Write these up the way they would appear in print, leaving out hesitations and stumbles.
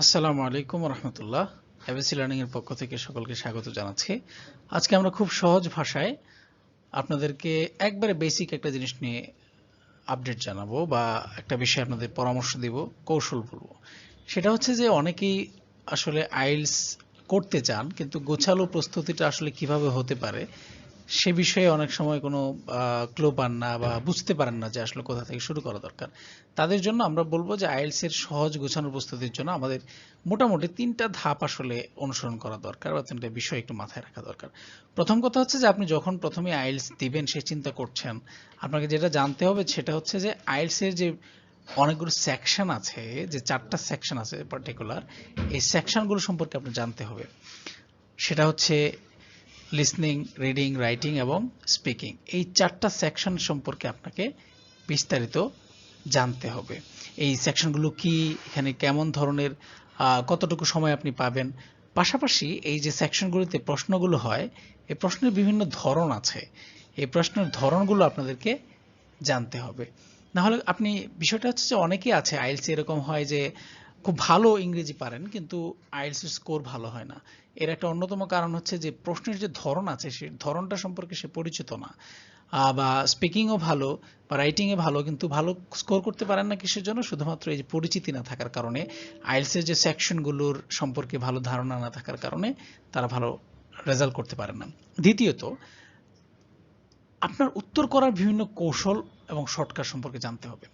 আসসালামু আলাইকুম রহমতুল্লাহ। ABC learning এর পক্ষ থেকে সকলকে স্বাগত জানাচ্ছি। আজকে আমরা খুব সহজ ভাষায় আপনাদেরকে একবারে বেসিক একটা জিনিস নিয়ে আপডেট জানাবো বা একটা বিষয়ে আপনাদের পরামর্শ দিব, কৌশল বলবো। সেটা হচ্ছে যে অনেকেই আসলে আইএলটিএস করতে চান, কিন্তু গোছালো প্রস্তুতিটা আসলে কিভাবে হতে পারে সে বিষয়ে অনেক সময় কোনো ক্লু পান না বা বুঝতে পারেন না যে আসলে কোথা থেকে শুরু করা দরকার। তাদের জন্য আমরা বলবো যে আইএলটিএস এর সহজ গোছানো প্রস্তুতির জন্য আমাদের মোটামুটি 3টা ধাপ আসলে অনুসরণ করা দরকার বা 3টা বিষয় একটু মাথায় রাখা দরকার। প্রথম কথা হচ্ছে যে আপনি যখন প্রথমে আইএলটিএস দিবেন সে চিন্তা করছেন, আপনাকে যেটা জানতে হবে সেটা হচ্ছে যে আইএলটিএস এর যে অনেকগুলো সেকশন আছে, যে 4টা সেকশন আছে পার্টিকুলার, এই সেকশনগুলো সম্পর্কে আপনি জানতে হবে। সেটা হচ্ছে লিসনিং, রিডিং, রাইটিং এবং স্পিকিং। এই 4টা সেকশন সম্পর্কে আপনাকে বিস্তারিত জানতে হবে। এই সেকশনগুলো কি, এখানে কেমন ধরনের কতটুকু সময় আপনি পাবেন, পাশাপাশি এই যে সেকশনগুলোতে প্রশ্নগুলো হয়, এই প্রশ্নের বিভিন্ন ধরন আছে, এই প্রশ্নের ধরনগুলো আপনাদেরকে জানতে হবে। না হলে আপনি, বিষয়টা হচ্ছে যে অনেকেই আছে আইএলটিএস এরকম হয় যে খুব ভালো ইংরেজি পারেন কিন্তু আইএলটিএস এর স্কোর ভালো হয় না। এর একটা অন্যতম কারণ হচ্ছে যে প্রশ্নের যে ধরন আছে সেই ধরনটা সম্পর্কে সে পরিচিত না, বা স্পিকিংও ভালো বা রাইটিংয়ে ভালো কিন্তু ভালো স্কোর করতে পারেন না। কিসের জন্য? শুধুমাত্র এই যে পরিচিতি না থাকার কারণে, আইএলটিএস এর যে সেকশনগুলোর সম্পর্কে ভালো ধারণা না থাকার কারণে তারা ভালো রেজাল্ট করতে পারেন না। দ্বিতীয়ত, আপনার উত্তর করার বিভিন্ন কৌশল এবং শর্টকাট সম্পর্কে জানতে হবে।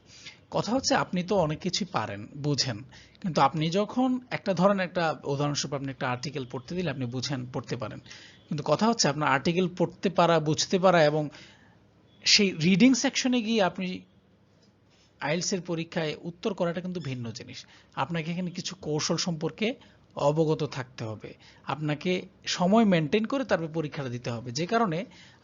কথা হচ্ছে আপনি তো অনেক কিছুই পারেন, বুঝেন, কিন্তু আপনি যখন একটা ধরেন, একটা উদাহরণস্বরূপ আপনি একটা আর্টিকেল পড়তে দিলে আপনি বুঝেন, পড়তে পারেন, কিন্তু কথা হচ্ছে আপনার আর্টিকেল পড়তে পারা, বুঝতে পারা এবং সেই রিডিং সেকশনে গিয়ে আপনি আইএলটিএস এর পরীক্ষায় উত্তর করাটা কিন্তু ভিন্ন জিনিস। আপনাকে এখানে কিছু কৌশল সম্পর্কে অবগত থাকতে হবে। আপনাকে সময় মেনটেন করে তারপর পরীক্ষাটা দিতে হবে। যে কারণে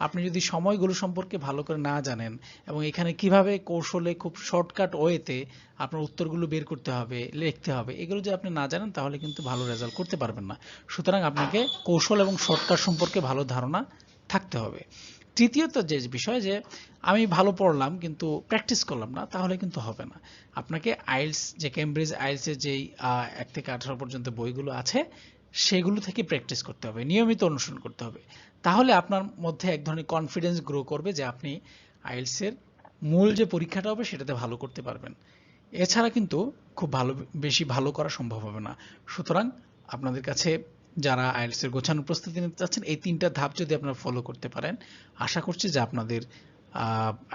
আপনি যদি সময়গুলো সম্পর্কে ভালো করে না জানেন এবং এখানে কিভাবে কৌশলে খুব শর্টকাট ওয়েতে আপনার উত্তরগুলো বের করতে হবে, লিখতে হবে, এগুলো যদি আপনি না জানেন তাহলে কিন্তু ভালো রেজাল্ট করতে পারবেন না। সুতরাং আপনাকে কৌশল এবং শর্টকাট সম্পর্কে ভালো ধারণা থাকতে হবে। তৃতীয়ত যে বিষয়, যে আমি ভালো পড়লাম কিন্তু প্র্যাকটিস করলাম না, তাহলে কিন্তু হবে না। আপনাকে আইএলটিএস, যে কেমব্রিজ আইএলটিএস এর যেই 1 থেকে 18 পর্যন্ত বইগুলো আছে সেগুলো থেকে প্র্যাকটিস করতে হবে, নিয়মিত অনুসরণ করতে হবে। তাহলে আপনার মধ্যে এক ধরনের কনফিডেন্স গ্রো করবে যে আপনি আইএলটিএস এর মূল যে পরীক্ষাটা হবে সেটাতে ভালো করতে পারবেন। এছাড়া কিন্তু খুব বেশি ভালো করা সম্ভব হবে না। সুতরাং আপনাদের কাছে যারা আইএলটিএস এর গোছানো প্রস্তুতি নিতে চাচ্ছেন, এই 3টা ধাপ যদি আপনারা ফলো করতে পারেন, আশা করছি যে আপনাদের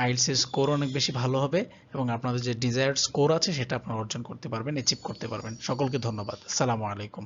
আইএলটিএস এর স্কোর অনেক বেশি ভালো হবে এবং আপনাদের যে ডিজায়ার্ড স্কোর আছে সেটা আপনারা অর্জন করতে পারবেন, অ্যাচিভ করতে পারবেন। সকলকে ধন্যবাদ। আসসালামু আলাইকুম।